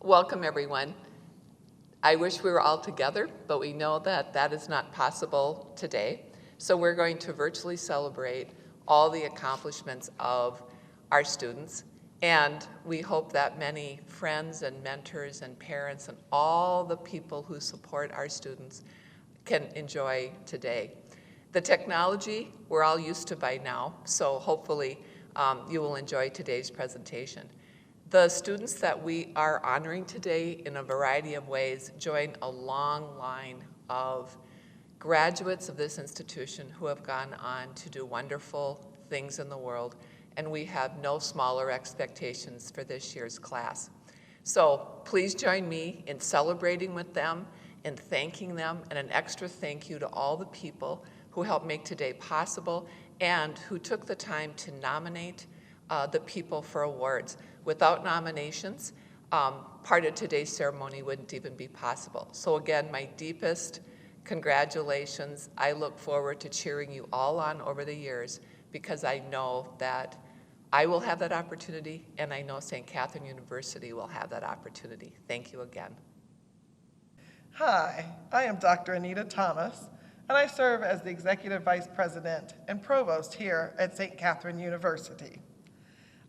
Welcome, everyone. I wish we were all together, but we know that that is not possible today. So we're going to virtually celebrate all the accomplishments of our students. And we hope that many friends and mentors and parents and all the people who support our students can enjoy today. The technology we're all used to by now, so hopefully you will enjoy today's presentation. The students that we are honoring today in a variety of ways join a long line of graduates of this institution who have gone on to do wonderful things in the world, and we have no smaller expectations for this year's class. So please join me in celebrating with them, in thanking them, and an extra thank you to all the people who helped make today possible and who took the time to nominate the people for awards. Without nominations, part of today's ceremony wouldn't even be possible. So again, my deepest congratulations. I look forward to cheering you all on over the years because I know that I will have that opportunity, and I know St. Catherine University will have that opportunity. Thank you again. Hi, I am Dr. Anita Thomas, and I serve as the Executive Vice President and Provost here at St. Catherine University.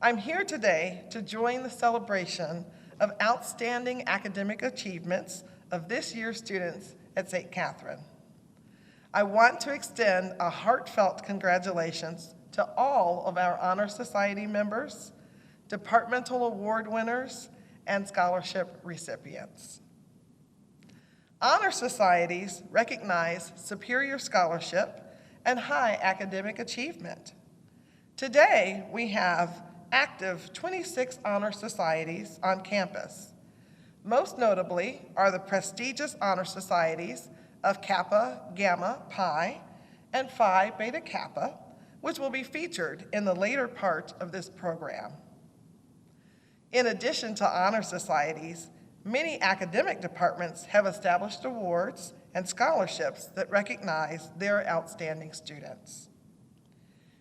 I'm here today to join the celebration of outstanding academic achievements of this year's students at St. Catherine. I want to extend a heartfelt congratulations to all of our Honor Society members, departmental award winners, and scholarship recipients. Honor Societies recognize superior scholarship and high academic achievement. Today, we have active 26 honor societies on campus. Most notably are the prestigious honor societies of Kappa Gamma Pi and Phi Beta Kappa, which will be featured in the later part of this program. In addition to honor societies, many academic departments have established awards and scholarships that recognize their outstanding students.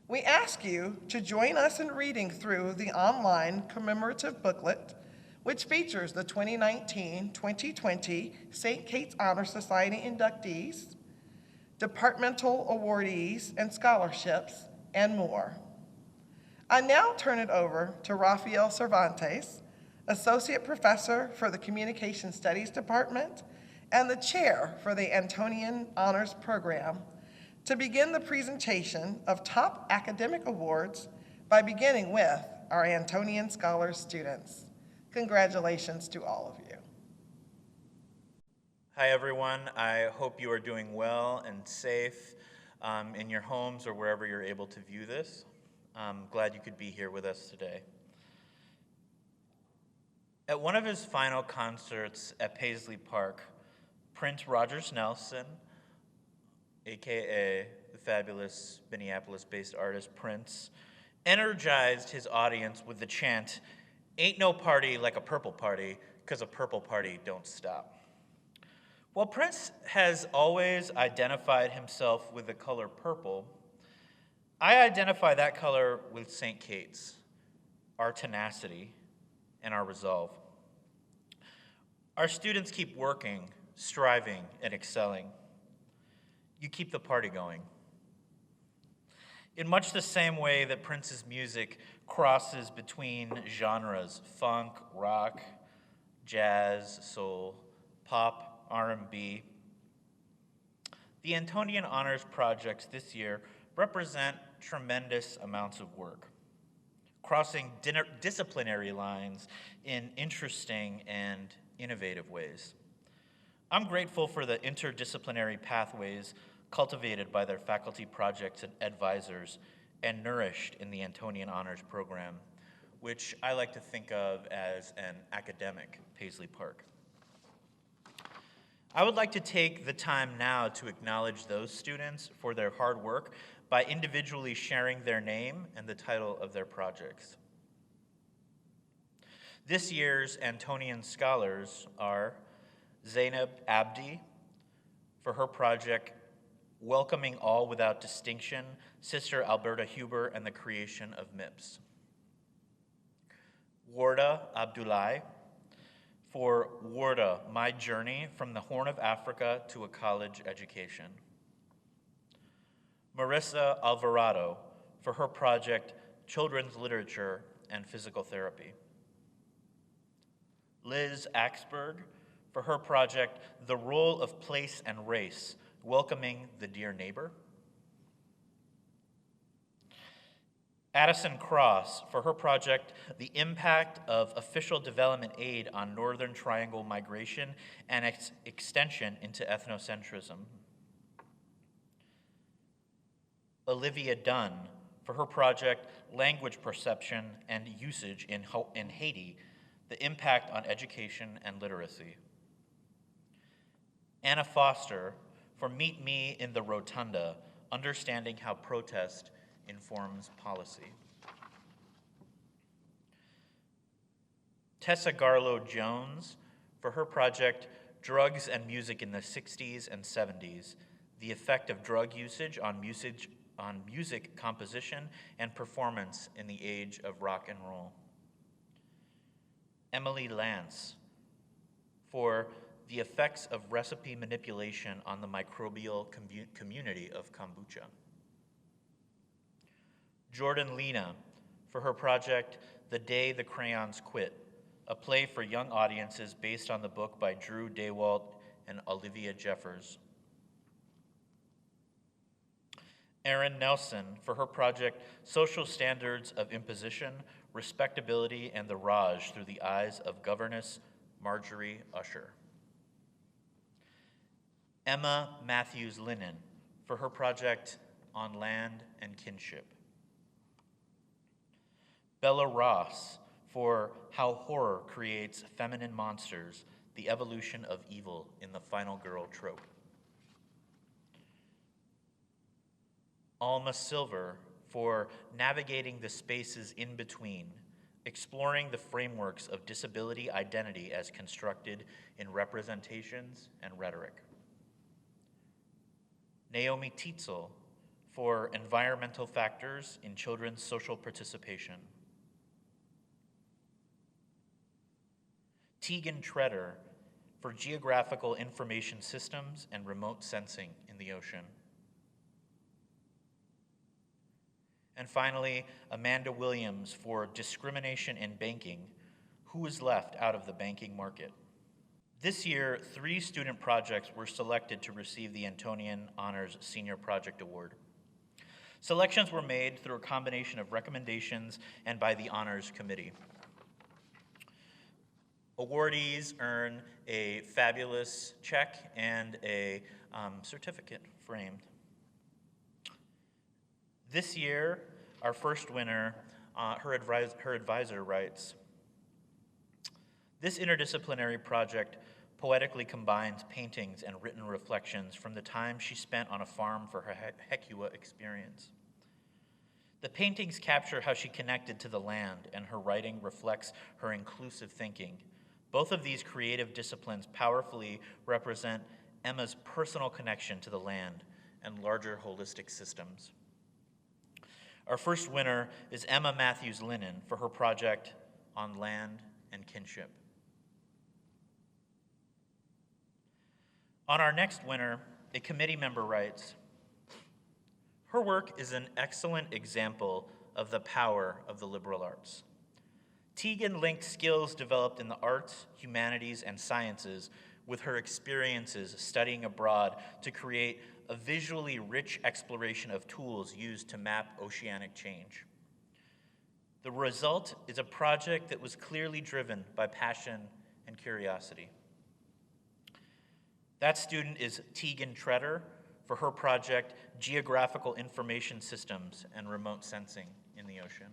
We ask you to join us in reading through the online commemorative booklet, which features the 2019-2020 St. Kate's Honor Society inductees, departmental awardees and scholarships, and more. I now turn it over to Rafael Cervantes, Associate Professor for the Communication Studies Department and the Chair for the Antonian Honors Program, to begin the presentation of top academic awards by beginning with our Antonian Scholars students. Congratulations to all of you. Hi everyone, I hope you are doing well and safe in your homes or wherever you're able to view this. I'm glad you could be here with us today. At one of his final concerts at Paisley Park, Prince Rogers Nelson, AKA the fabulous Minneapolis-based artist Prince, energized his audience with the chant, "Ain't no party like a purple party, 'cause a purple party don't stop." While Prince has always identified himself with the color purple, I identify that color with St. Kate's, our tenacity, and our resolve. Our students keep working, striving, and excelling. You keep the party going. In much the same way that Prince's music crosses between genres, funk, rock, jazz, soul, pop, R&B, the Antonian Honors Projects this year represent tremendous amounts of work, crossing disciplinary lines in interesting and innovative ways. I'm grateful for the interdisciplinary pathways cultivated by their faculty projects and advisors and nourished in the Antonian Honors Program, which I like to think of as an academic Paisley Park. I would like to take the time now to acknowledge those students for their hard work by individually sharing their name and the title of their projects. This year's Antonian scholars are Zainab Abdi for her project, Welcoming All Without Distinction, Sister Alberta Huber and the Creation of MIPS. Warda Abdullahi for Warda, My Journey from the Horn of Africa to a College Education. Marissa Alvarado for her project, Children's Literature and Physical Therapy. Liz Axberg for her project, The Role of Place and Race, Welcoming the Dear Neighbor. Addison Cross for her project, The Impact of Official Development Aid on Northern Triangle Migration and its Extension into Ethnocentrism. Olivia Dunn for her project, Language Perception and Usage in Haiti, The Impact on Education and Literacy. Anna Foster for Meet Me in the Rotunda, Understanding How Protest Informs Policy. Tessa Garlow Jones for her project, Drugs and Music in the 60s and 70s, The Effect of Drug Usage on music composition and performance in the age of rock and roll. Emily Lance for The Effects of Recipe Manipulation on the Microbial Community of Kombucha. Jordan Lena for her project, The Day the Crayons Quit, a play for young audiences based on the book by Drew Daywalt and Olivia Jeffers. Erin Nelson for her project, Social Standards of Imposition, Respectability, and the Raj through the Eyes of Governess Marjorie Usher. Emma Matthews Linnon for her project, On Land and Kinship. Bella Ross for How Horror Creates Feminine Monsters, the Evolution of Evil in the Final Girl Trope. Alma Silver for Navigating the Spaces in Between, Exploring the Frameworks of Disability Identity as Constructed in Representations and Rhetoric. Naomi Tietzel for Environmental Factors in Children's Social Participation. Tegan Treader for Geographical Information Systems and Remote Sensing in the Ocean. And finally, Amanda Williams for Discrimination in Banking, Who is Left Out of the Banking Market. This year, 3 student projects were selected to receive the Antonian Honors Senior Project Award. Selections were made through a combination of recommendations and by the Honors Committee. Awardees earn a fabulous check and a certificate framed. This year, our first winner, her advisor writes, this interdisciplinary project poetically combines paintings and written reflections from the time she spent on a farm for her Hecua experience. The paintings capture how she connected to the land, and her writing reflects her inclusive thinking. Both of these creative disciplines powerfully represent Emma's personal connection to the land and larger holistic systems. Our first winner is Emma Matthews Linnon for her project On Land and Kinship. On our next winner, a committee member writes, her work is an excellent example of the power of the liberal arts. Tegan linked skills developed in the arts, humanities, and sciences with her experiences studying abroad to create a visually rich exploration of tools used to map oceanic change. The result is a project that was clearly driven by passion and curiosity. That student is Tegan Treader for her project, Geographical Information Systems and Remote Sensing in the Ocean.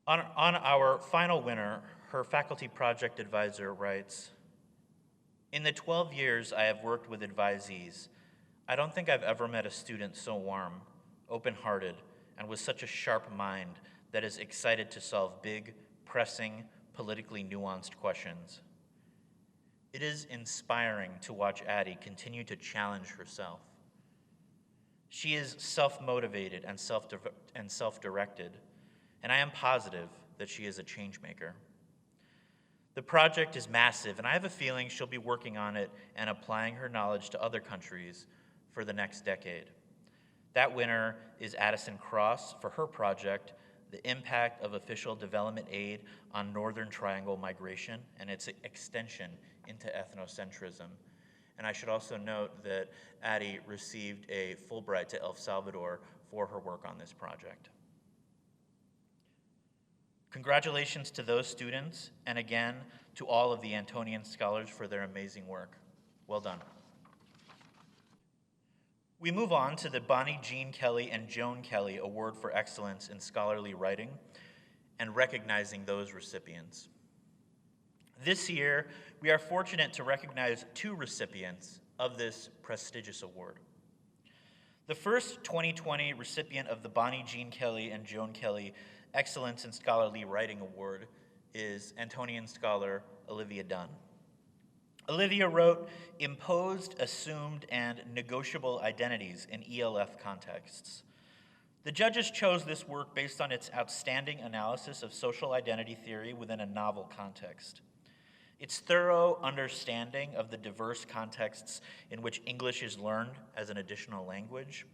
On our final winner, her faculty project advisor writes, in the 12 years I have worked with advisees, I don't think I've ever met a student so warm, open-hearted, and with such a sharp mind that is excited to solve big, pressing, politically nuanced questions. It is inspiring to watch Addie continue to challenge herself. She is self-motivated and self-directed, and I am positive that she is a change maker. The project is massive, and I have a feeling she'll be working on it and applying her knowledge to other countries for the next decade. That winner is Addison Cross for her project, The Impact of Official Development Aid on Northern Triangle Migration and its extension into ethnocentrism. And I should also note that Addie received a Fulbright to El Salvador for her work on this project. Congratulations to those students, and again, to all of the Antonian scholars for their amazing work. Well done. We move on to the Bonnie Jean Kelly and Joan Kelly Award for Excellence in Scholarly Writing and recognizing those recipients. This year, we are fortunate to recognize 2 recipients of this prestigious award. The first 2020 recipient of the Bonnie Jean Kelly and Joan Kelly Excellence in Scholarly Writing Award is Antonian scholar Olivia Dunn. Olivia wrote Imposed, Assumed, and Negotiable Identities in ELF Contexts. The judges chose this work based on its outstanding analysis of social identity theory within a novel context, its thorough understanding of the diverse contexts in which English is learned as an additional language,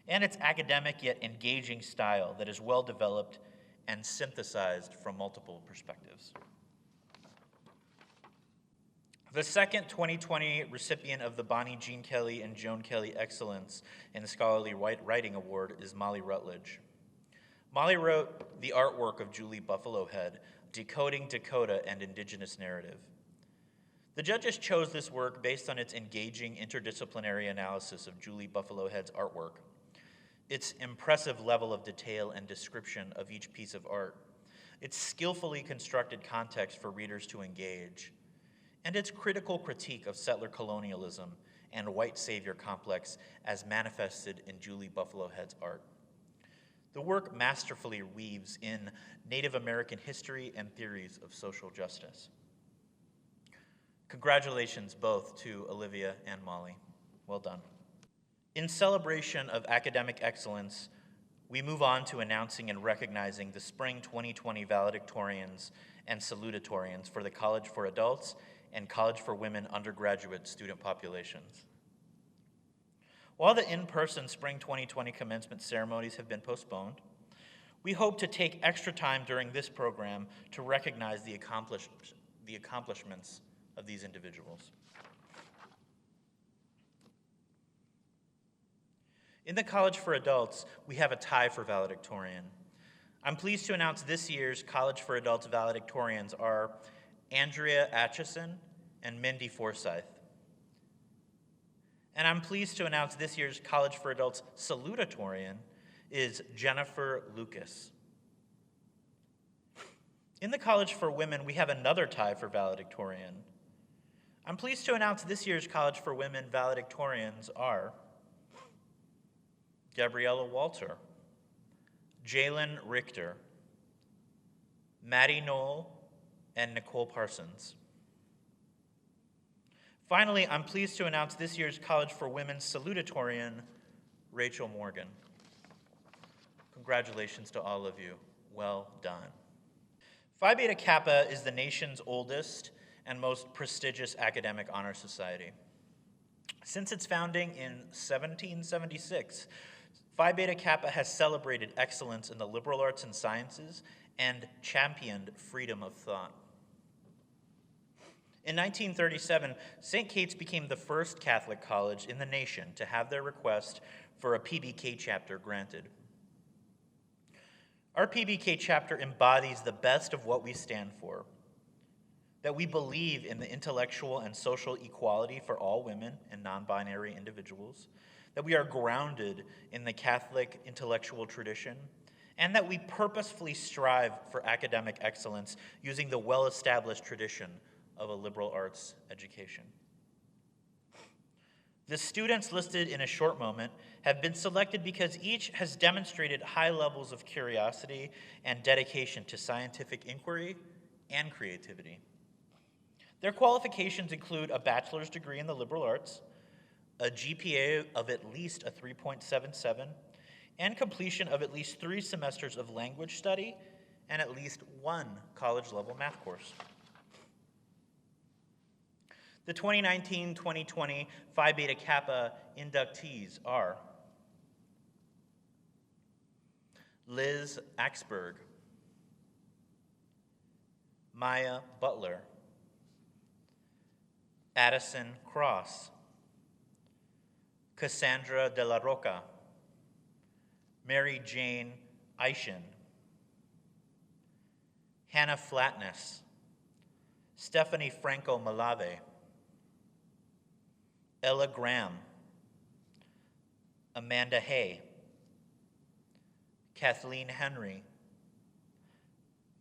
and its academic yet engaging style that is well developed and synthesized from multiple perspectives. The second 2020 recipient of the Bonnie Jean Kelly and Joan Kelly Excellence in Scholarly Writing Award is Molly Rutledge. Molly wrote the artwork of Julie Buffalohead, Decoding Dakota and Indigenous Narrative. The judges chose this work based on its engaging interdisciplinary analysis of Julie Buffalohead's artwork, its impressive level of detail and description of each piece of art, its skillfully constructed context for readers to engage, and its critical critique of settler colonialism and white savior complex as manifested in Julie Buffalohead's art. The work masterfully weaves in Native American history and theories of social justice. Congratulations both to Olivia and Molly. Well done. In celebration of academic excellence, we move on to announcing and recognizing the Spring 2020 Valedictorians and Salutatorians for the College for Adults and College for Women undergraduate student populations. While the in-person Spring 2020 commencement ceremonies have been postponed, we hope to take extra time during this program to recognize the accomplishments of these individuals. In the College for Adults, we have a tie for valedictorian. I'm pleased to announce this year's College for Adults valedictorians are Andrea Atchison and Mindy Forsyth. And I'm pleased to announce this year's College for Adults salutatorian is Jennifer Lucas. In the College for Women, we have another tie for valedictorian. I'm pleased to announce this year's College for Women valedictorians are Gabriella Walter, Jalen Richter, Maddie Knoll, and Nicole Parsons. Finally, I'm pleased to announce this year's College for Women salutatorian, Rachel Morgan. Congratulations to all of you. Well done. Phi Beta Kappa is the nation's oldest and most prestigious academic honor society. Since its founding in 1776, Phi Beta Kappa has celebrated excellence in the liberal arts and sciences and championed freedom of thought. In 1937, St. Kate's became the first Catholic college in the nation to have their request for a PBK chapter granted. Our PBK chapter embodies the best of what we stand for, that we believe in the intellectual and social equality for all women and non-binary individuals, that we are grounded in the Catholic intellectual tradition, and that we purposefully strive for academic excellence using the well-established tradition of a liberal arts education. The students listed in a short moment have been selected because each has demonstrated high levels of curiosity and dedication to scientific inquiry and creativity. Their qualifications include a bachelor's degree in the liberal arts, a GPA of at least a 3.77, and completion of at least 3 semesters of language study and at least 1 college-level math course. The 2019-2020 Phi Beta Kappa inductees are Liz Axberg, Maya Butler, Addison Cross, Cassandra de la Roca, Mary Jane Eishen, Hannah Flatness, Stephanie Franco Malave, Ella Graham, Amanda Hay, Kathleen Henry,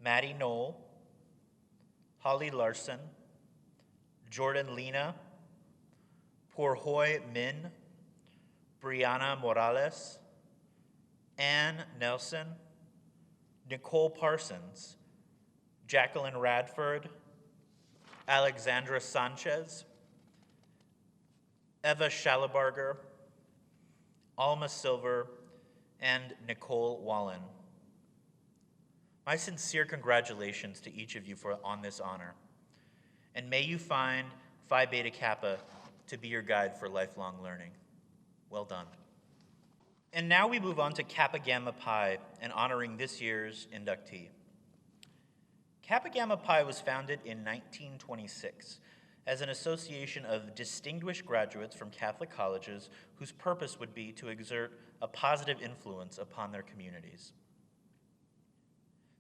Maddie Knoll, Holly Larson, Jordan Lena, Porhoy Min, Brianna Morales, Ann Nelson, Nicole Parsons, Jacqueline Radford, Alexandra Sanchez, Eva Schallebarger, Alma Silver, and Nicole Wallen. My sincere congratulations to each of you on this honor, and may you find Phi Beta Kappa to be your guide for lifelong learning. Well done. And now we move on to Kappa Gamma Pi and honoring this year's inductee. Kappa Gamma Pi was founded in 1926 as an association of distinguished graduates from Catholic colleges whose purpose would be to exert a positive influence upon their communities.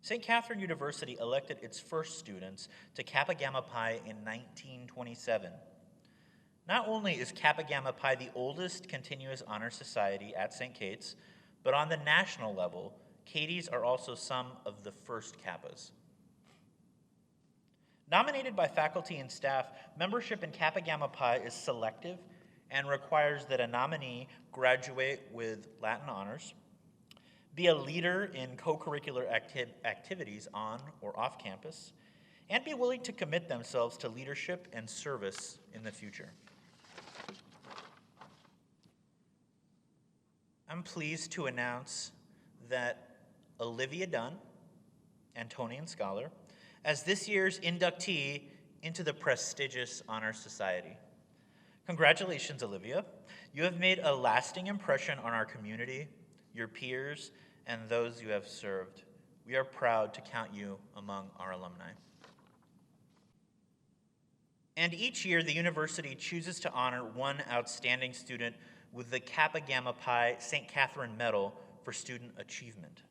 St. Catherine University elected its first students to Kappa Gamma Pi in 1927. Not only is Kappa Gamma Pi the oldest continuous honor society at St. Kate's, but on the national level, Katies are also some of the first Kappas. Nominated by faculty and staff, membership in Kappa Gamma Pi is selective and requires that a nominee graduate with Latin honors, be a leader in co-curricular activities on or off campus, and be willing to commit themselves to leadership and service in the future. I'm pleased to announce that Olivia Dunn, Antonian scholar, as this year's inductee into the prestigious Honor Society. Congratulations, Olivia. You have made a lasting impression on our community, your peers, and those you have served. We are proud to count you among our alumni. And each year, the university chooses to honor one outstanding student with the Kappa Gamma Pi St. Catherine Medal for student achievement.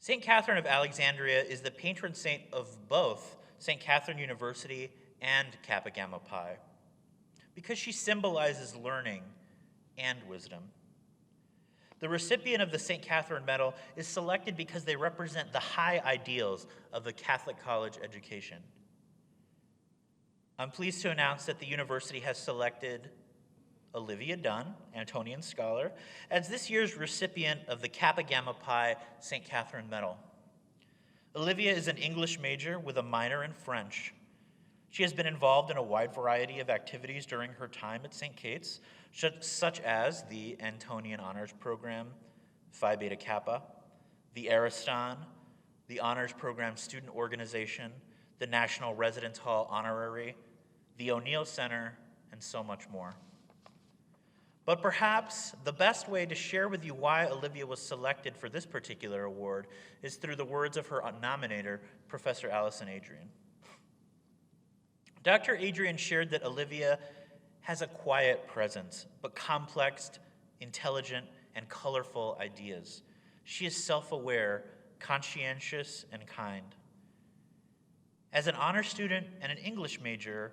St. Catherine of Alexandria is the patron saint of both St. Catherine University and Kappa Gamma Pi because she symbolizes learning and wisdom. The recipient of the St. Catherine Medal is selected because they represent the high ideals of the Catholic college education. I'm pleased to announce that the university has selected Olivia Dunn, Antonian scholar, as this year's recipient of the Kappa Gamma Pi St. Catherine Medal. Olivia is an English major with a minor in French. She has been involved in a wide variety of activities during her time at St. Kate's, such as the Antonian Honors Program, Phi Beta Kappa, the Ariston, the Honors Program Student Organization, the National Residence Hall Honorary, the O'Neill Center, and so much more. But perhaps the best way to share with you why Olivia was selected for this particular award is through the words of her nominator, Professor Allison Adrian. Dr. Adrian shared that Olivia has a quiet presence, but complex, intelligent, and colorful ideas. She is self-aware, conscientious, and kind. As an honor student and an English major,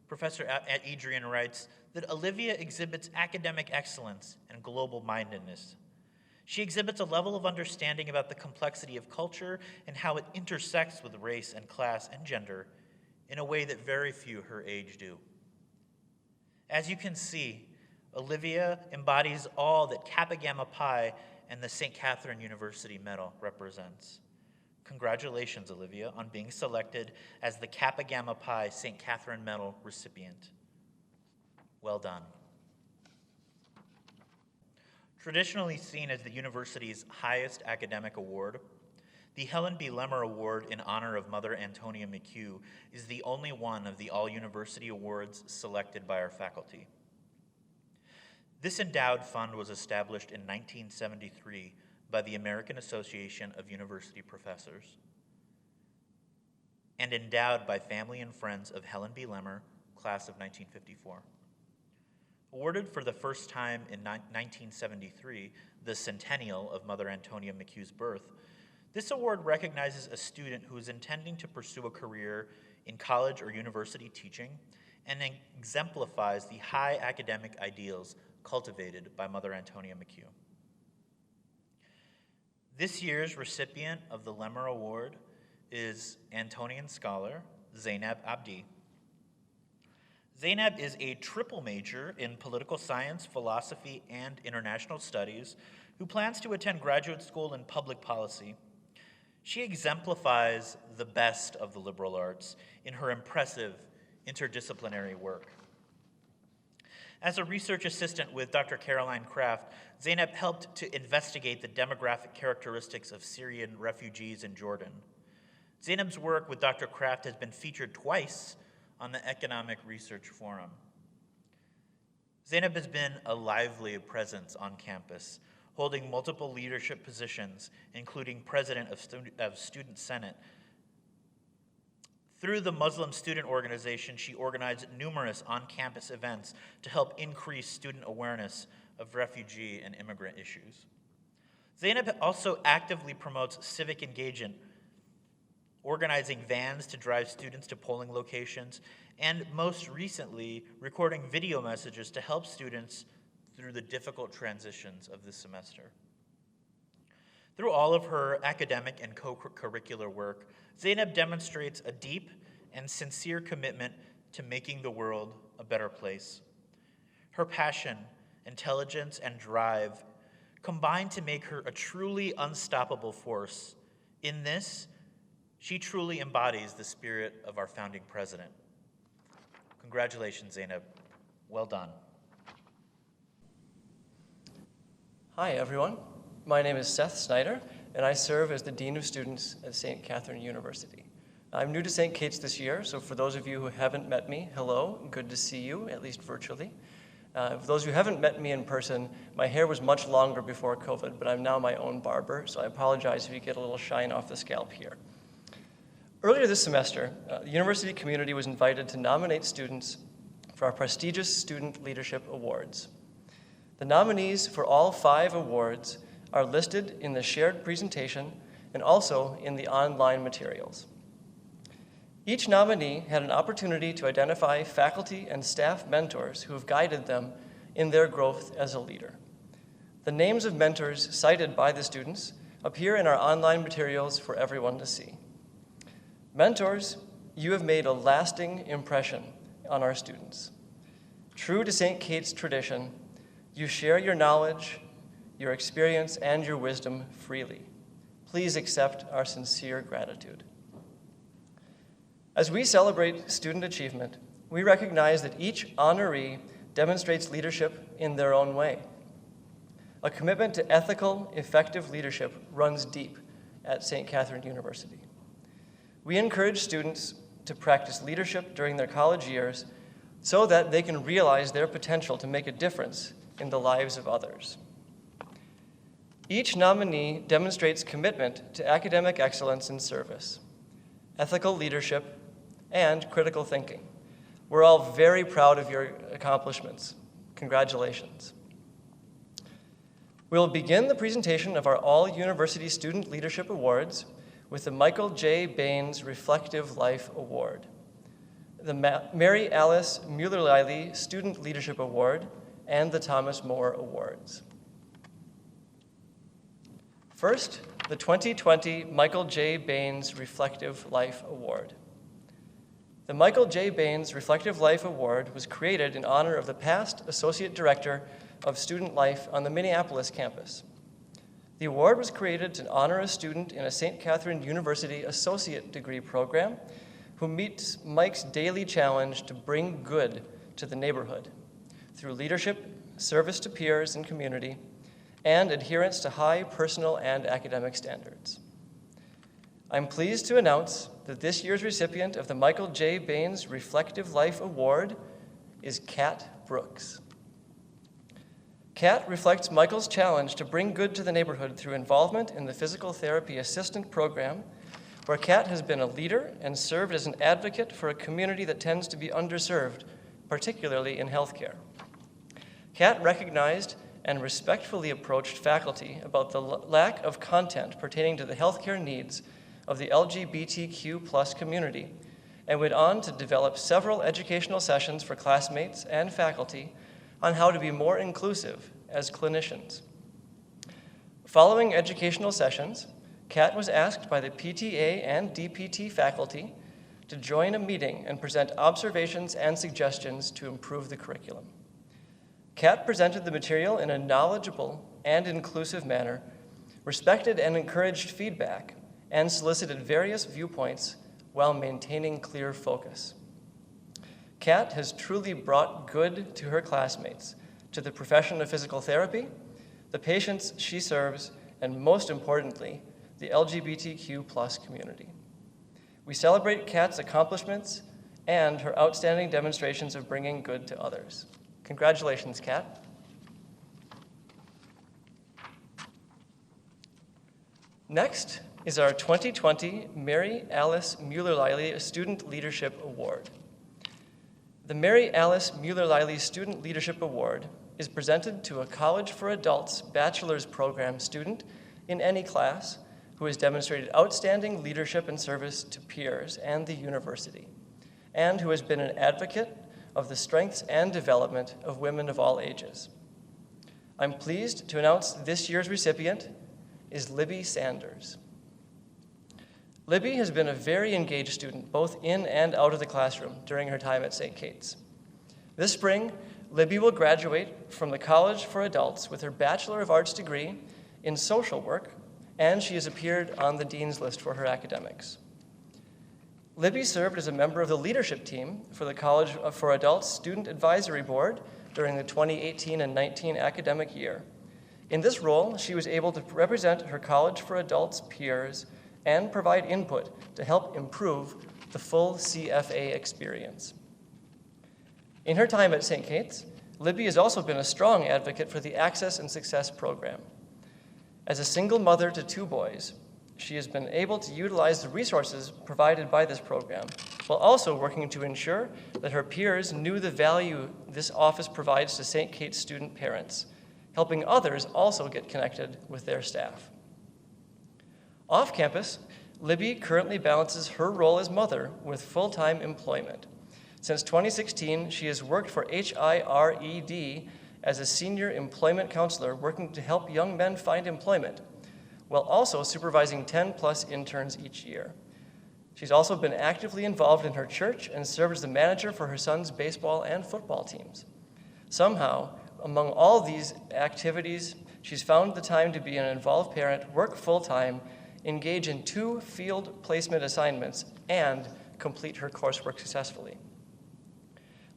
Professor Adrian writes that Olivia exhibits academic excellence and global-mindedness. She exhibits a level of understanding about the complexity of culture and how it intersects with race and class and gender in a way that very few her age do. As you can see, Olivia embodies all that Kappa Gamma Pi and the St. Catherine University Medal represents. Congratulations, Olivia, on being selected as the Kappa Gamma Pi St. Catherine Medal recipient. Well done. Traditionally seen as the university's highest academic award, the Helen B. Lemur Award in honor of Mother Antonian McHugh is the only one of the all-university awards selected by our faculty. This endowed fund was established in 1973 by the American Association of University Professors and endowed by family and friends of Helen B. Lemur, class of 1954. Awarded for the first time in 1973, the centennial of Mother Antonian McHugh's birth, this award recognizes a student who is intending to pursue a career in college or university teaching and exemplifies the high academic ideals cultivated by Mother Antonian McHugh. This year's recipient of the Lemur Award is Antonian scholar Zainab Abdi. Zainab is a triple major in political science, philosophy, and international studies who plans to attend graduate school in public policy. She exemplifies the best of the liberal arts in her impressive interdisciplinary work. As a research assistant with Dr. Caroline Kraft, Zainab helped to investigate the demographic characteristics of Syrian refugees in Jordan. Zainab's work with Dr. Kraft has been featured twice on the Economic Research Forum. Zainab has been a lively presence on campus, holding multiple leadership positions, including president of Student Senate. Through the Muslim Student Organization, she organized numerous on-campus events to help increase student awareness of refugee and immigrant issues. Zainab also actively promotes civic engagement, organizing vans to drive students to polling locations, and most recently, recording video messages to help students through the difficult transitions of this semester. Through all of her academic and co-curricular work, Zainab demonstrates a deep and sincere commitment to making the world a better place. Her passion, intelligence, and drive combine to make her a truly unstoppable force. In this, she truly embodies the spirit of our founding president. Congratulations, Zainab. Well done. Hi, everyone. My name is Seth Snyder, and I serve as the Dean of Students at St. Catherine University. I'm new to St. Kate's this year, so for those of you who haven't met me, hello, good to see you, at least virtually. For those who haven't met me in person, my hair was much longer before COVID, but I'm now my own barber, so I apologize if you get a little shine off the scalp here. Earlier this semester, the university community was invited to nominate students for our prestigious Student Leadership Awards. The nominees for all 5 awards are listed in the shared presentation and also in the online materials. Each nominee had an opportunity to identify faculty and staff mentors who have guided them in their growth as a leader. The names of mentors cited by the students appear in our online materials for everyone to see. Mentors, you have made a lasting impression on our students. True to St. Kate's tradition, you share your knowledge, your experience, and your wisdom freely. Please accept our sincere gratitude. As we celebrate student achievement, we recognize that each honoree demonstrates leadership in their own way. A commitment to ethical, effective leadership runs deep at St. Catherine University. We encourage students to practice leadership during their college years so that they can realize their potential to make a difference in the lives of others. Each nominee demonstrates commitment to academic excellence and service, ethical leadership, and critical thinking. We're all very proud of your accomplishments. Congratulations. We'll begin the presentation of our All-University Student Leadership Awards with the Michael J. Baines Reflective Life Award, the Mary Alice Mueller-Liley Student Leadership Award, and the Thomas More Awards. First, the 2020 Michael J. Baines Reflective Life Award. The Michael J. Baines Reflective Life Award was created in honor of the past Associate Director of Student Life on the Minneapolis campus. The award was created to honor a student in a St. Catherine University associate degree program who meets Mike's daily challenge to bring good to the neighborhood. through leadership, service to peers and community, and adherence to high personal and academic standards. I'm pleased to announce that this year's recipient of the Michael J. Baines Reflective Life Award is Kat Brooks. Kat reflects Michael's challenge to bring good to the neighborhood through involvement in the Physical Therapy Assistant Program, where Kat has been a leader and served as an advocate for a community that tends to be underserved, particularly in healthcare. Kat recognized and respectfully approached faculty about the lack of content pertaining to the healthcare needs of the LGBTQ+ community, and went on to develop several educational sessions for classmates and faculty on how to be more inclusive as clinicians. Following educational sessions, Kat was asked by the PTA and DPT faculty to join a meeting and present observations and suggestions to improve the curriculum. Kat presented the material in a knowledgeable and inclusive manner, respected and encouraged feedback, and solicited various viewpoints while maintaining clear focus. Kat has truly brought good to her classmates, to the profession of physical therapy, the patients she serves, and most importantly, the LGBTQ+ community. We celebrate Kat's accomplishments and her outstanding demonstrations of bringing good to others. Congratulations, Kat. Next is our 2020 Mary Alice Mueller-Liley Student Leadership Award. The Mary Alice Mueller-Liley Student Leadership Award is presented to a College for Adults bachelor's program student in any class who has demonstrated outstanding leadership and service to peers and the university, and who has been an advocate of the strengths and development of women of all ages. I'm pleased to announce this year's recipient is Libby Sanders. Libby has been a very engaged student, both in and out of the classroom during her time at St. Kate's. This spring, Libby will graduate from the College for Adults with her Bachelor of Arts degree in social work, and she has appeared on the Dean's List for her academics. Libby served as a member of the leadership team for the College for Adults Student Advisory Board during the 2018 and 19 academic year. In this role, she was able to represent her College for Adults peers and provide input to help improve the full CFA experience. In her time at St. Kate's, Libby has also been a strong advocate for the Access and Success program. As a single mother to 2 boys, she has been able to utilize the resources provided by this program, while also working to ensure that her peers knew the value this office provides to St. Kate's student parents, helping others also get connected with their staff. Off campus, Libby currently balances her role as mother with full-time employment. Since 2016, she has worked for HIRED as a senior employment counselor, working to help young men find employment, while also supervising 10+ interns each year. She's also been actively involved in her church and served as the manager for her son's baseball and football teams. Somehow, among all these activities, she's found the time to be an involved parent, work full-time, engage in 2 field placement assignments, and complete her coursework successfully.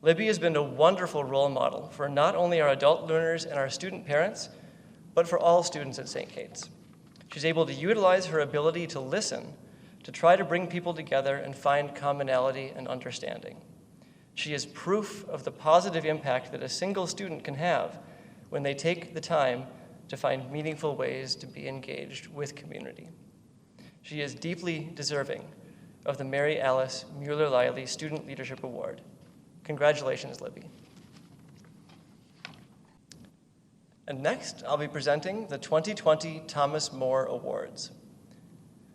Libby has been a wonderful role model for not only our adult learners and our student parents, but for all students at St. Kate's. She's able to utilize her ability to listen to try to bring people together and find commonality and understanding. She is proof of the positive impact that a single student can have when they take the time to find meaningful ways to be engaged with community. She is deeply deserving of the Mary Alice Mueller-Liley Student Leadership Award. Congratulations, Libby. And next, I'll be presenting the 2020 Thomas More Awards.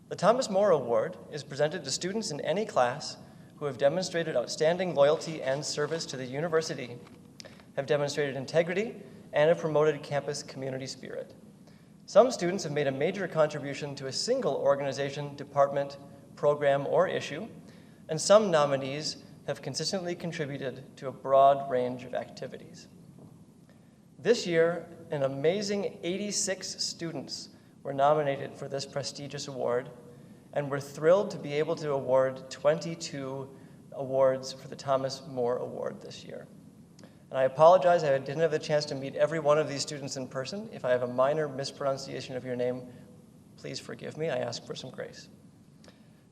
The Thomas More Award is presented to students in any class who have demonstrated outstanding loyalty and service to the university, have demonstrated integrity, and have promoted campus community spirit. Some students have made a major contribution to a single organization, department, program, or issue, and some nominees have consistently contributed to a broad range of activities. This year, an amazing 86 students were nominated for this prestigious award, and we're thrilled to be able to award 22 awards for the Thomas More Award this year. And I apologize, I didn't have the chance to meet every one of these students in person. If I have a minor mispronunciation of your name, please forgive me. I ask for some grace.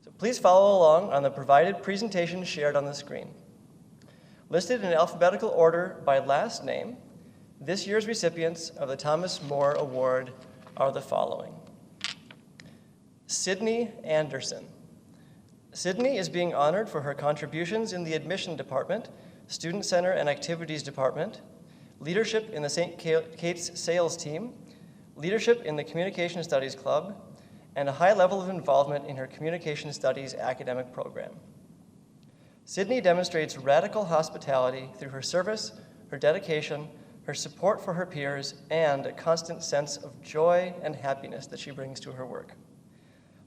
So please follow along on the provided presentation shared on the screen. Listed in alphabetical order by last name, this year's recipients of the Thomas More Award are the following. Sydney Anderson. Sydney is being honored for her contributions in the admission department, Student Center and Activities Department, leadership in the St. Kate's sales team, leadership in the Communication Studies Club, and a high level of involvement in her Communication Studies academic program. Sydney demonstrates radical hospitality through her service, her dedication, her support for her peers, and a constant sense of joy and happiness that she brings to her work.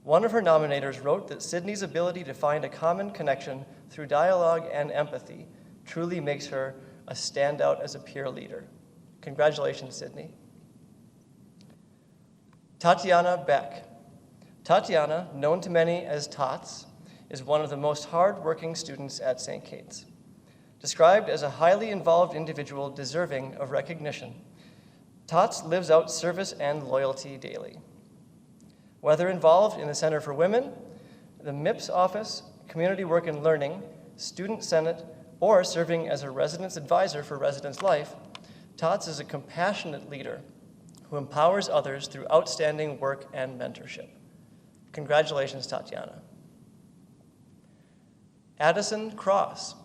One of her nominators wrote that Sydney's ability to find a common connection through dialogue and empathy truly makes her a standout as a peer leader. Congratulations, Sydney. Tatiana Beck. Tatiana, known to many as Tots, is one of the most hard-working students at St. Kate's. Described as a highly involved individual deserving of recognition, Tots lives out service and loyalty daily. Whether involved in the Center for Women, the MIPS office, Community Work and Learning, Student Senate, or serving as a residence advisor for Residence Life, Tots is a compassionate leader who empowers others through outstanding work and mentorship. Congratulations, Tatiana. Addison Cross.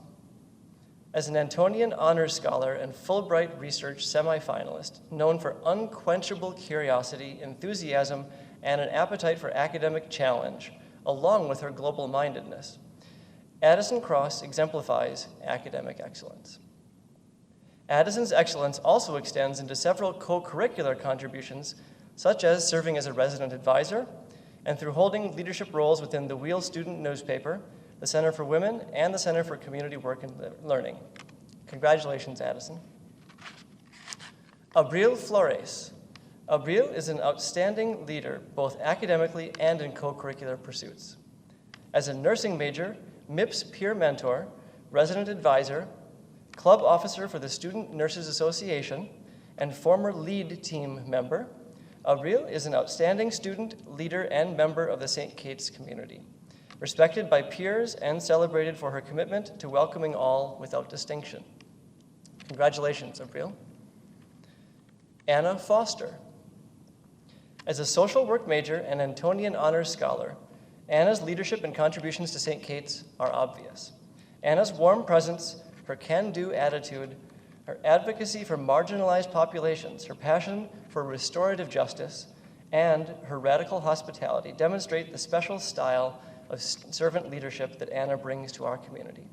As an Antonian Honors Scholar and Fulbright Research semifinalist, known for unquenchable curiosity, enthusiasm, and an appetite for academic challenge, along with her global-mindedness, Addison Cross exemplifies academic excellence. Addison's excellence also extends into several co-curricular contributions, such as serving as a resident advisor and through holding leadership roles within the Wheel student newspaper, the Center for Women, and the Center for Community Work and Learning. Congratulations, Addison. Abril Flores. Abril is an outstanding leader, both academically and in co-curricular pursuits. As a nursing major, MIPS peer mentor, resident advisor, club officer for the Student Nurses Association, and former lead team member, Abril is an outstanding student, leader, and member of the St. Kate's community, respected by peers and celebrated for her commitment to welcoming all without distinction. Congratulations, Abril. Anna Foster. As a social work major and Antonian Honors Scholar, Anna's leadership and contributions to St. Kate's are obvious. Anna's warm presence, her can-do attitude, her advocacy for marginalized populations, her passion for restorative justice, and her radical hospitality demonstrate the special style of servant leadership that Anna brings to our community.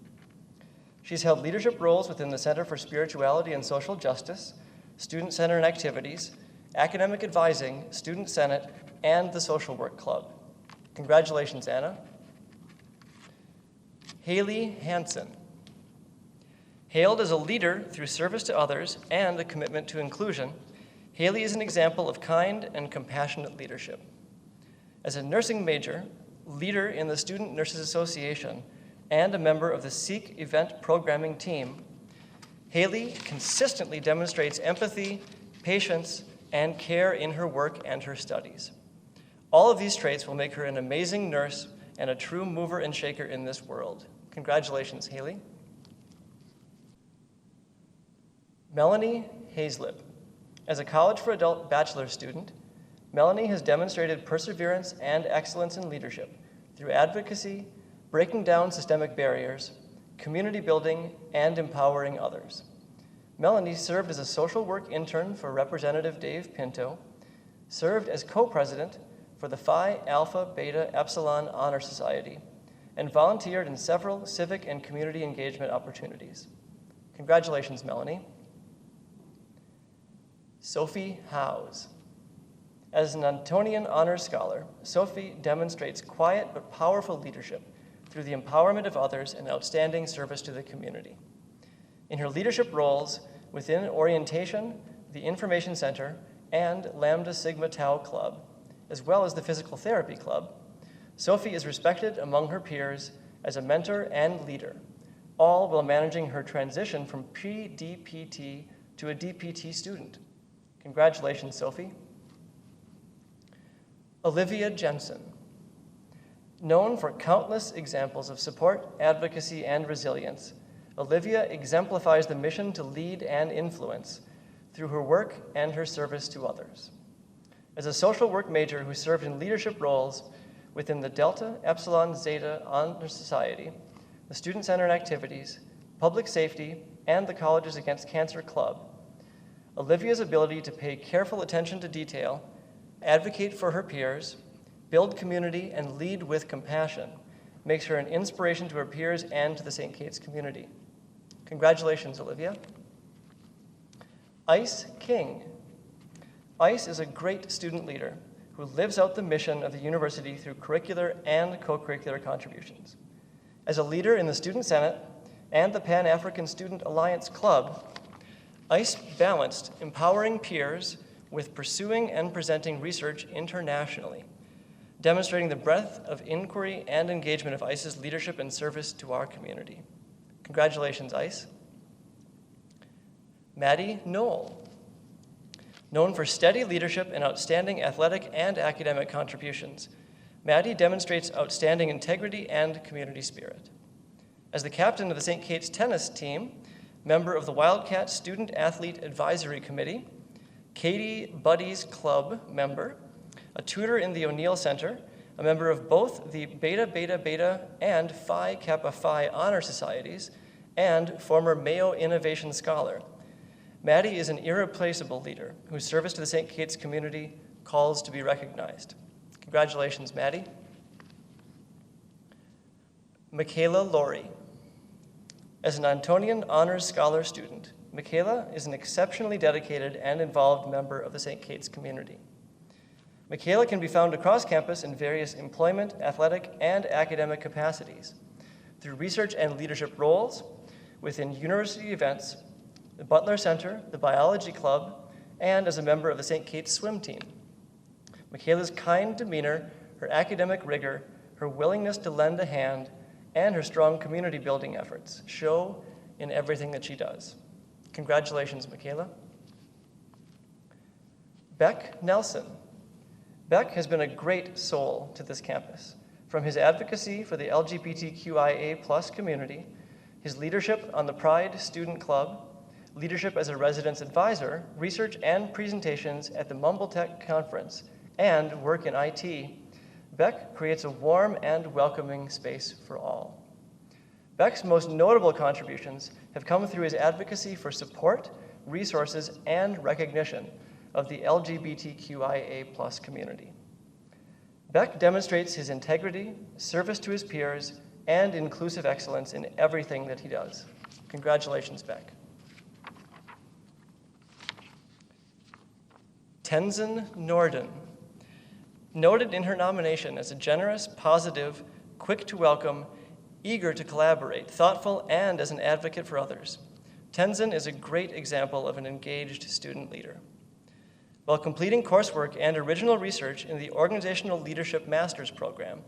She's held leadership roles within the Center for Spirituality and Social Justice, Student Center and Activities, Academic Advising, Student Senate, and the Social Work Club. Congratulations, Anna. Haley Hansen. Hailed as a leader through service to others and a commitment to inclusion, Haley is an example of kind and compassionate leadership. As a nursing major, leader in the Student Nurses Association, and a member of the SEEK event programming team, Haley consistently demonstrates empathy, patience, and care in her work and her studies. All of these traits will make her an amazing nurse and a true mover and shaker in this world. Congratulations, Haley. Melanie Hazlip. As a College for Adult bachelor student, Melanie has demonstrated perseverance and excellence in leadership through advocacy, breaking down systemic barriers, community building, and empowering others. Melanie served as a social work intern for Representative Dave Pinto, served as co-president for the Phi Alpha Beta Epsilon Honor Society, and volunteered in several civic and community engagement opportunities. Congratulations, Melanie. Sophie Howes. As an Antonian Honors Scholar, Sophie demonstrates quiet but powerful leadership through the empowerment of others and outstanding service to the community. In her leadership roles within Orientation, the Information Center, and Lambda Sigma Tau Club, as well as the Physical Therapy Club, Sophie is respected among her peers as a mentor and leader, all while managing her transition from pre-DPT to a DPT student. Congratulations, Sophie. Olivia Jensen. Known for countless examples of support, advocacy, and resilience, Olivia exemplifies the mission to lead and influence through her work and her service to others. As a social work major who served in leadership roles within the Delta Epsilon Zeta Honor Society, the Student Center and Activities, Public Safety, and the Colleges Against Cancer Club, Olivia's ability to pay careful attention to detail, advocate for her peers, build community, and lead with compassion makes her an inspiration to her peers and to the St. Kate's community. Congratulations, Olivia. Ice King. Ice is a great student leader who lives out the mission of the university through curricular and co-curricular contributions. As a leader in the Student Senate and the Pan-African Student Alliance Club, Ice balanced empowering peers with pursuing and presenting research internationally, demonstrating the breadth of inquiry and engagement of ICE's leadership and service to our community. Congratulations, ICE. Maddie Knoll. Known for steady leadership and outstanding athletic and academic contributions, Maddie demonstrates outstanding integrity and community spirit. As the captain of the St. Kate's tennis team, member of the Wildcat Student Athlete Advisory Committee, Katie Buddies Club member, a tutor in the O'Neill Center, a member of both the Beta Beta Beta and Phi Kappa Phi honor societies, and former Mayo Innovation Scholar. Maddie is an irreplaceable leader whose service to the St. Kate's community calls to be recognized. Congratulations, Maddie. Michaela Laurie. As an Antonian Honors Scholar student, Michaela is an exceptionally dedicated and involved member of the St. Kate's community. Michaela can be found across campus in various employment, athletic, and academic capacities, through research and leadership roles, within university events, the Butler Center, the Biology Club, and as a member of the St. Kate's swim team. Michaela's kind demeanor, her academic rigor, her willingness to lend a hand, and her strong community building efforts show in everything that she does. Congratulations, Michaela. Beck Nelson. Beck has been a great soul to this campus, from his advocacy for the LGBTQIA+ community, his leadership on the Pride Student Club, leadership as a residence advisor, research and presentations at the Mumbletech Conference, and work in IT. Beck creates a warm and welcoming space for all. Beck's most notable contributions have come through his advocacy for support, resources, and recognition of the LGBTQIA+ community. Beck demonstrates his integrity, service to his peers, and inclusive excellence in everything that he does. Congratulations, Beck. Tenzin Norden. Noted in her nomination as a generous, positive, quick to welcome, eager to collaborate, thoughtful, and as an advocate for others, Tenzin is a great example of an engaged student leader. While completing coursework and original research in the Organizational Leadership Master's Program,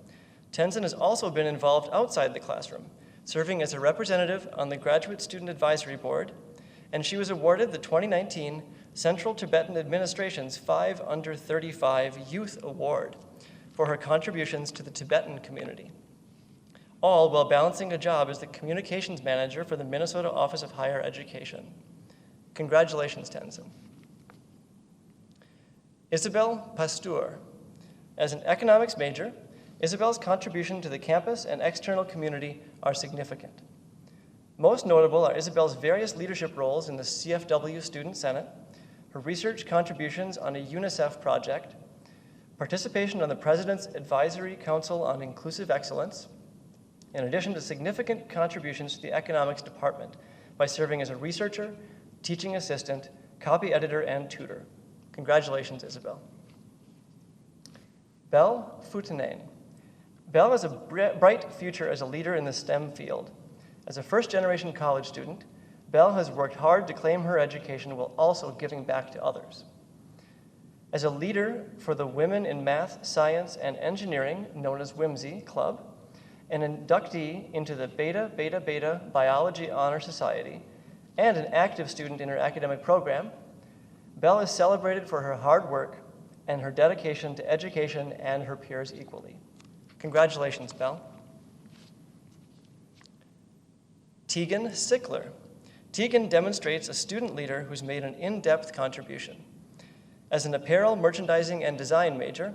Tenzin has also been involved outside the classroom, serving as a representative on the Graduate Student Advisory Board, and she was awarded the 2019 Central Tibetan Administration's 5 Under 35 Youth Award for her contributions to the Tibetan community, all while balancing a job as the communications manager for the Minnesota Office of Higher Education. Congratulations, Tenzin. Isabel Pasteur. As an economics major, Isabel's contribution to the campus and external community are significant. Most notable are Isabel's various leadership roles in the CFW Student Senate, her research contributions on a UNICEF project, participation on the President's Advisory Council on Inclusive Excellence, in addition to significant contributions to the economics department by serving as a researcher, teaching assistant, copy editor, and tutor. Congratulations, Isabel. Belle Foutainen. Belle has a bright future as a leader in the STEM field. As a first-generation college student, Belle has worked hard to claim her education while also giving back to others. As a leader for the Women in Math, Science, and Engineering, known as WIMSE Club, an inductee into the Beta Beta Beta Biology Honor Society, and an active student in her academic program, Belle is celebrated for her hard work and her dedication to education and her peers equally. Congratulations, Belle. Tegan Sickler. Tegan demonstrates a student leader who's made an in-depth contribution. As an apparel, merchandising, and design major,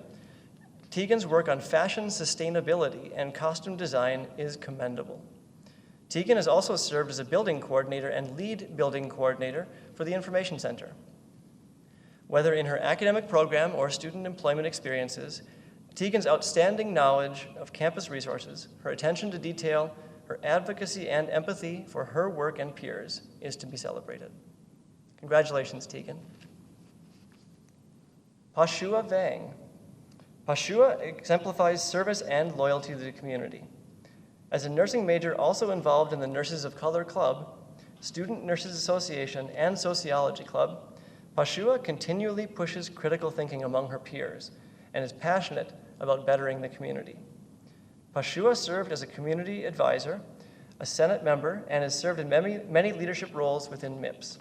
Tegan's work on fashion sustainability and costume design is commendable. Tegan has also served as a building coordinator and lead building coordinator for the Information Center. Whether in her academic program or student employment experiences, Tegan's outstanding knowledge of campus resources, her attention to detail, her advocacy and empathy for her work and peers is to be celebrated. Congratulations, Tegan. Pashua Vang. Pashua exemplifies service and loyalty to the community. As a nursing major also involved in the Nurses of Color Club, Student Nurses Association, and Sociology Club, Pashua continually pushes critical thinking among her peers and is passionate about bettering the community. Pashua served as a community advisor, a Senate member, and has served in many leadership roles within MIPS.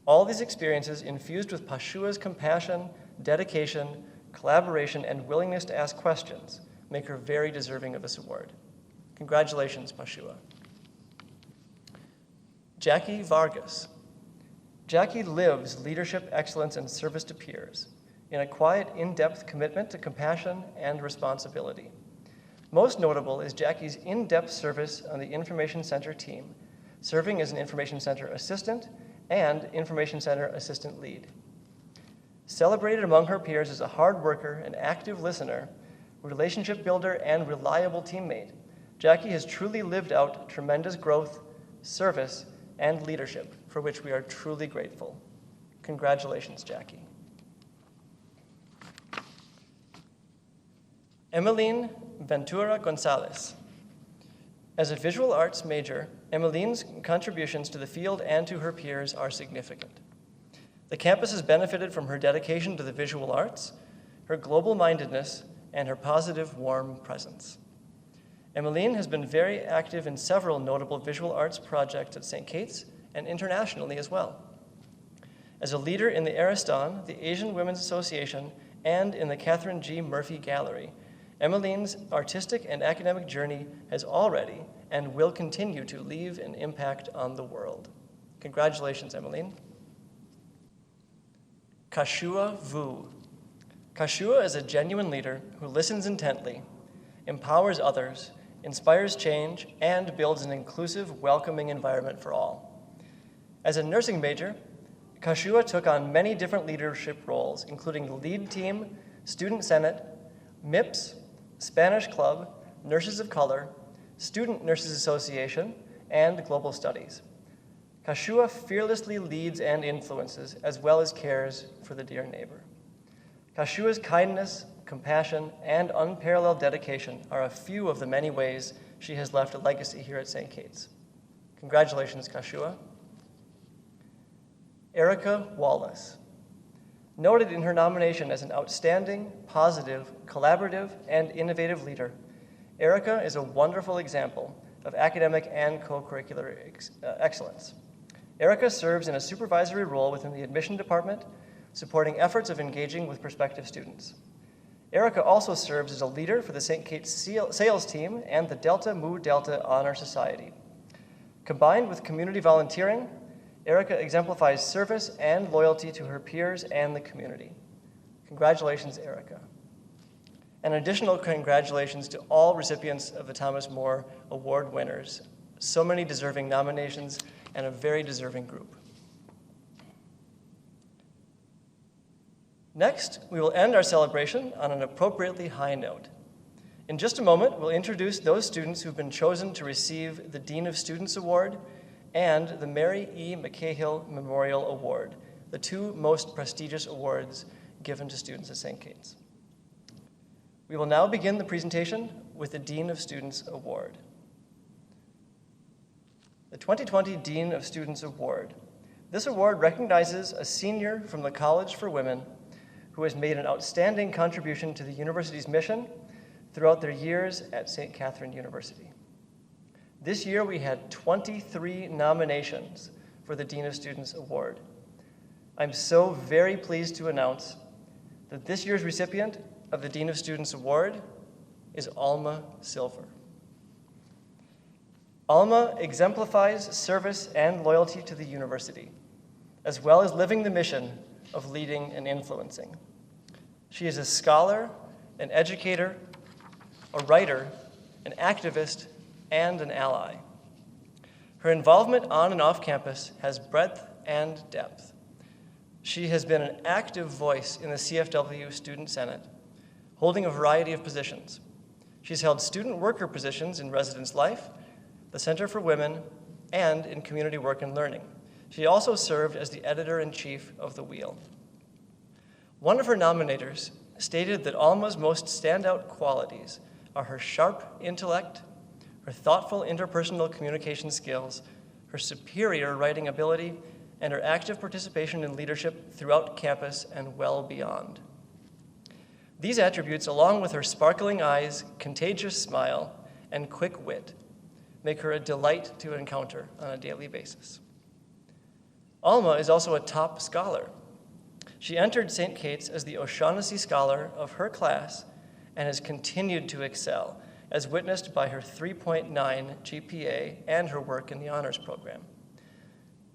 All these experiences, infused with Pashua's compassion, dedication, collaboration, and willingness to ask questions, make her very deserving of this award. Congratulations, Pashua. Jackie Vargas. Jackie lives leadership, excellence, and service to peers in a quiet, in-depth commitment to compassion and responsibility. Most notable is Jackie's in-depth service on the Information Center team, serving as an Information Center assistant and Information Center assistant lead. Celebrated among her peers as a hard worker, an active listener, relationship builder, and reliable teammate, Jackie has truly lived out tremendous growth, service, and leadership, for which we are truly grateful. Congratulations, Jackie. Emeline Ventura Gonzalez. As a visual arts major, Emeline's contributions to the field and to her peers are significant. The campus has benefited from her dedication to the visual arts, her global-mindedness, and her positive, warm presence. Emmeline has been very active in several notable visual arts projects at St. Kate's and internationally as well. As a leader in the Ariston, the Asian Women's Association, and in the Catherine G. Murphy Gallery, Emmeline's artistic and academic journey has already and will continue to leave an impact on the world. Congratulations, Emmeline. Kashua Vu. Kashua is a genuine leader who listens intently, empowers others, inspires change, and builds an inclusive, welcoming environment for all. As a nursing major, Kashua took on many different leadership roles, including the lead team, student senate, MIPS, Spanish Club, Nurses of Color, Student Nurses Association, and Global Studies. Kashua fearlessly leads and influences, as well as cares for the dear neighbor. Kashua's kindness, compassion, and unparalleled dedication are a few of the many ways she has left a legacy here at St. Kate's. Congratulations, Kashua. Erica Wallace. Noted in her nomination as an outstanding, positive, collaborative, and innovative leader, Erica is a wonderful example of academic and co-curricular excellence. Erica serves in a supervisory role within the admission department, supporting efforts of engaging with prospective students. Erica also serves as a leader for the St. Kate's sales team and the Delta Mu Delta Honor Society. Combined with community volunteering, Erica exemplifies service and loyalty to her peers and the community. Congratulations, Erica. And additional congratulations to all recipients of the Thomas More Award winners. So many deserving nominations and a very deserving group. Next, we will end our celebration on an appropriately high note. In just a moment, we'll introduce those students who've been chosen to receive the Dean of Students Award and the Mary E. Mackay Hill Memorial Award, the two most prestigious awards given to students at St. Kate's. We will now begin the presentation with the Dean of Students Award. The 2020 Dean of Students Award. This award recognizes a senior from the College for Women who has made an outstanding contribution to the university's mission, throughout their years at St. Catherine University. This year we had 23 nominations for the Dean of Students Award. I'm so very pleased to announce that this year's recipient of the Dean of Students Award is Alma Silver. Alma exemplifies service and loyalty to the university, as well as living the mission of leading and influencing. She is a scholar, an educator, a writer, an activist, and an ally. Her involvement on and off campus has breadth and depth. She has been an active voice in the CFW Student Senate, holding a variety of positions. She's held student worker positions in residence life, the Center for Women, and in community work and learning. She also served as the editor-in-chief of The Wheel. One of her nominators stated that Alma's most standout qualities are her sharp intellect, her thoughtful interpersonal communication skills, her superior writing ability, and her active participation in leadership throughout campus and well beyond. These attributes, along with her sparkling eyes, contagious smile, and quick wit, make her a delight to encounter on a daily basis. Alma is also a top scholar. She entered St. Kate's as the O'Shaughnessy Scholar of her class and has continued to excel, as witnessed by her 3.9 GPA and her work in the honors program.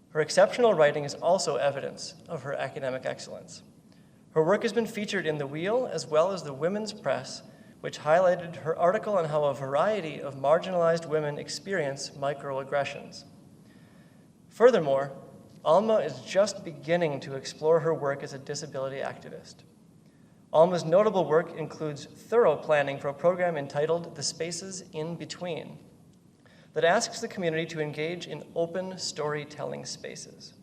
Her exceptional writing is also evidence of her academic excellence. Her work has been featured in The Wheel as well as the Women's Press, which highlighted her article on how a variety of marginalized women experience microaggressions. Furthermore, Alma is just beginning to explore her work as a disability activist. Alma's notable work includes thorough planning for a program entitled The Spaces in Between that asks the community to engage in open storytelling spaces.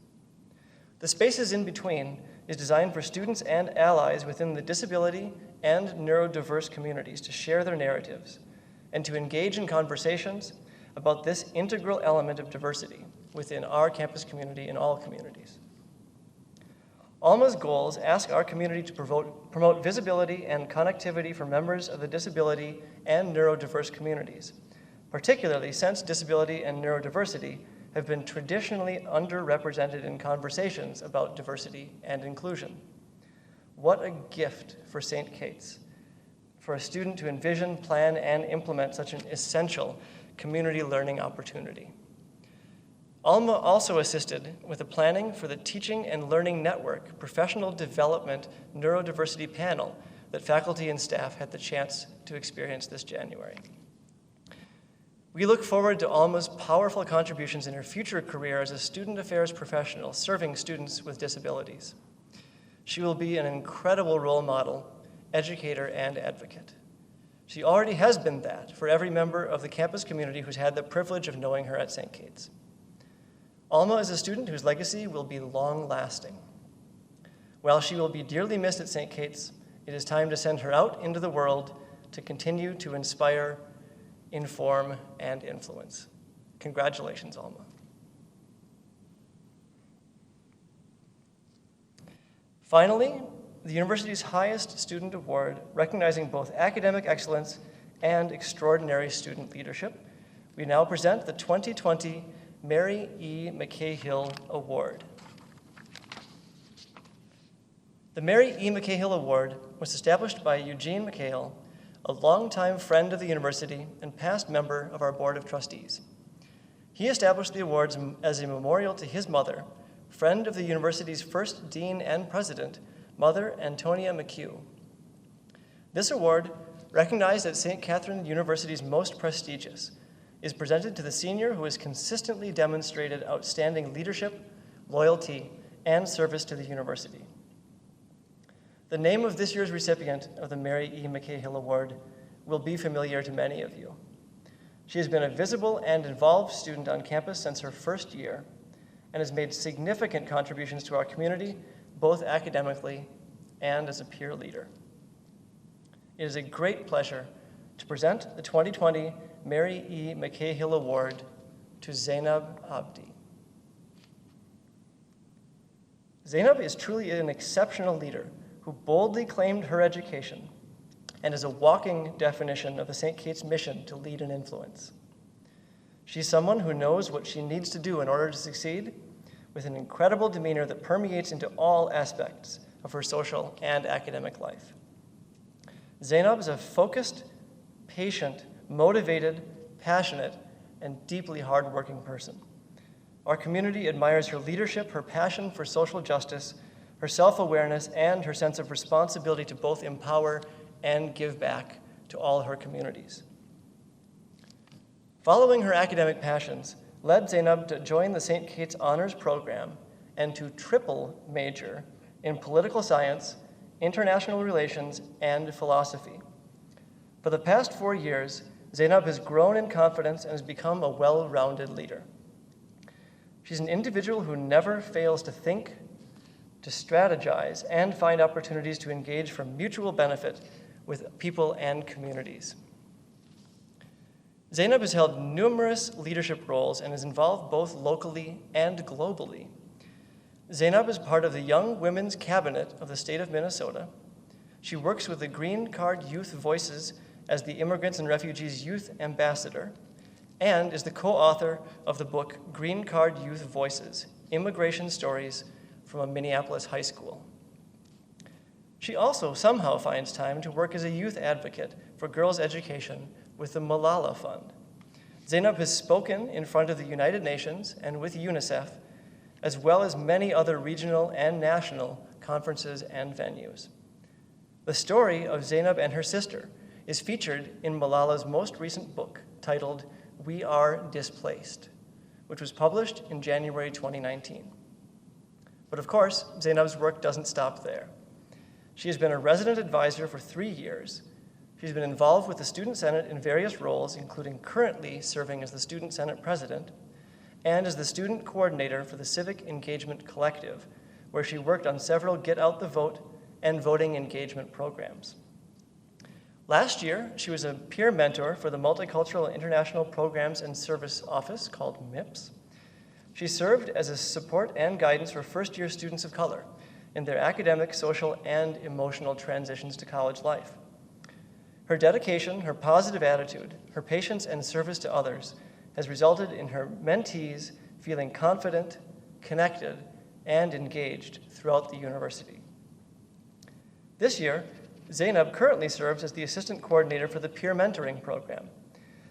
The Spaces in Between is designed for students and allies within the disability and neurodiverse communities to share their narratives and to engage in conversations about this integral element of diversity within our campus community and all communities. Alma's goals ask our community to promote visibility and connectivity for members of the disability and neurodiverse communities, particularly since disability and neurodiversity have been traditionally underrepresented in conversations about diversity and inclusion. What a gift for St. Kate's, for a student to envision, plan, and implement such an essential community learning opportunity. Alma also assisted with the planning for the Teaching and Learning Network Professional Development Neurodiversity Panel that faculty and staff had the chance to experience this January. We look forward to Alma's powerful contributions in her future career as a student affairs professional serving students with disabilities. She will be an incredible role model, educator, and advocate. She already has been that for every member of the campus community who's had the privilege of knowing her at St. Kate's. Alma is a student whose legacy will be long-lasting. While she will be dearly missed at St. Kate's, it is time to send her out into the world to continue to inspire, inform, and influence. Congratulations, Alma. Finally, the university's highest student award, recognizing both academic excellence and extraordinary student leadership, we now present the 2020 Mary E. Mackay Hill Award. The Mary E. Mackay Hill Award was established by Eugene McHale, a longtime friend of the university and past member of our Board of Trustees. He established the awards as a memorial to his mother, friend of the university's first dean and president, Mother Antonia McHugh. This award, recognized at St. Catherine University's most prestigious, is presented to the senior who has consistently demonstrated outstanding leadership, loyalty, and service to the university. The name of this year's recipient of the Mary E. Mackay Hill Award will be familiar to many of you. She has been a visible and involved student on campus since her first year and has made significant contributions to our community, both academically and as a peer leader. It is a great pleasure to present the 2020 Mary E. Mackay Hill Award to Zainab Abdi. Zainab is truly an exceptional leader who boldly claimed her education, and is a walking definition of the St. Kate's mission to lead and influence. She's someone who knows what she needs to do in order to succeed, with an incredible demeanor that permeates into all aspects of her social and academic life. Zainab is a focused, patient, motivated, passionate, and deeply hardworking person. Our community admires her leadership, her passion for social justice, her self-awareness, and her sense of responsibility to both empower and give back to all her communities. Following her academic passions led Zainab to join the St. Kate's Honors Program and to triple major in political science, international relations, and philosophy. For the past 4 years, Zainab has grown in confidence and has become a well-rounded leader. She's an individual who never fails to think, to strategize, and find opportunities to engage for mutual benefit with people and communities. Zainab has held numerous leadership roles and is involved both locally and globally. Zainab is part of the Young Women's Cabinet of the state of Minnesota. She works with the Green Card Youth Voices as the Immigrants and Refugees Youth Ambassador, and is the co-author of the book Green Card Youth Voices, Immigration Stories from a Minneapolis High School. She also somehow finds time to work as a youth advocate for girls' education with the Malala Fund. Zainab has spoken in front of the United Nations and with UNICEF, as well as many other regional and national conferences and venues. The story of Zainab and her sister is featured in Malala's most recent book titled We Are Displaced, which was published in January 2019. But of course, Zainab's work doesn't stop there. She has been a resident advisor for 3 years. She's been involved with the Student Senate in various roles, including currently serving as the Student Senate President and as the Student Coordinator for the Civic Engagement Collective, where she worked on several Get Out the Vote and voting engagement programs. Last year, she was a peer mentor for the Multicultural International Programs and Service Office, called MIPS. She served as a support and guidance for first-year students of color in their academic, social, and emotional transitions to college life. Her dedication, her positive attitude, her patience and service to others has resulted in her mentees feeling confident, connected, and engaged throughout the university. This year, Zainab currently serves as the assistant coordinator for the peer mentoring program.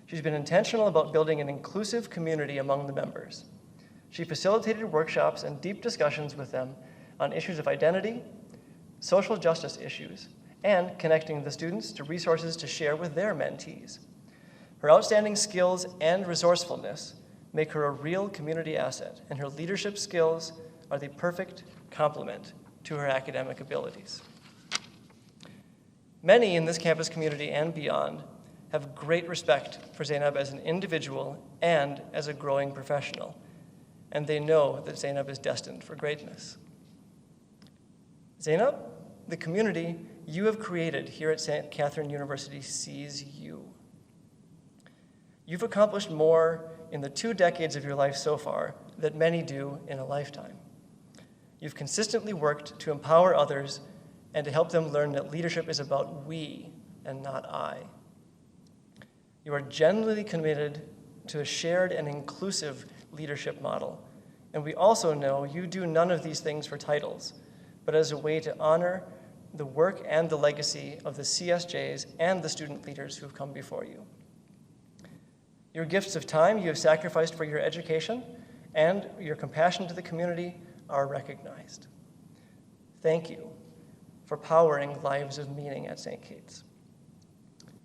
She's been intentional about building an inclusive community among the members. She facilitated workshops and deep discussions with them on issues of identity, social justice issues, and connecting the students to resources to share with their mentees. Her outstanding skills and resourcefulness make her a real community asset, and her leadership skills are the perfect complement to her academic abilities. Many in this campus community and beyond have great respect for Zainab as an individual and as a growing professional, and they know that Zainab is destined for greatness. Zainab, the community you have created here at St. Catherine University sees you. You've accomplished more in the 2 decades of your life so far than many do in a lifetime. You've consistently worked to empower others and to help them learn that leadership is about we and not I. You are genuinely committed to a shared and inclusive leadership model, and we also know you do none of these things for titles, but as a way to honor the work and the legacy of the CSJs and the student leaders who have come before you. Your gifts of time you have sacrificed for your education and your compassion to the community are recognized. Thank you for powering lives of meaning at St. Kate's.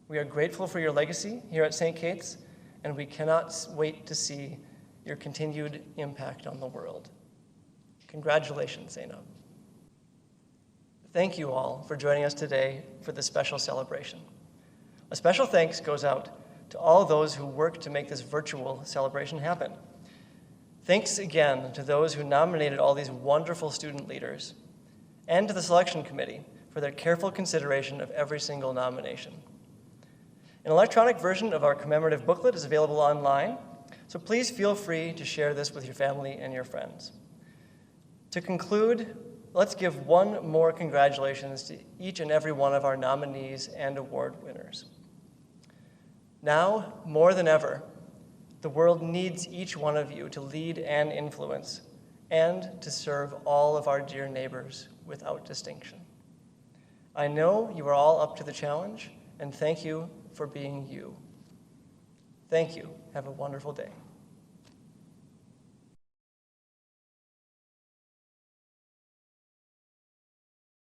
We are grateful for your legacy here at St. Kate's, and we cannot wait to see your continued impact on the world. Congratulations, Zainab. Thank you all for joining us today for this special celebration. A special thanks goes out to all those who worked to make this virtual celebration happen. Thanks again to those who nominated all these wonderful student leaders, and to the selection committee for their careful consideration of every single nomination. An electronic version of our commemorative booklet is available online, so please feel free to share this with your family and your friends. To conclude, let's give one more congratulations to each and every one of our nominees and award winners. Now, more than ever, the world needs each one of you to lead and influence, and to serve all of our dear neighbors without distinction. I know you are all up to the challenge, and thank you for being you. Thank you. Have a wonderful day.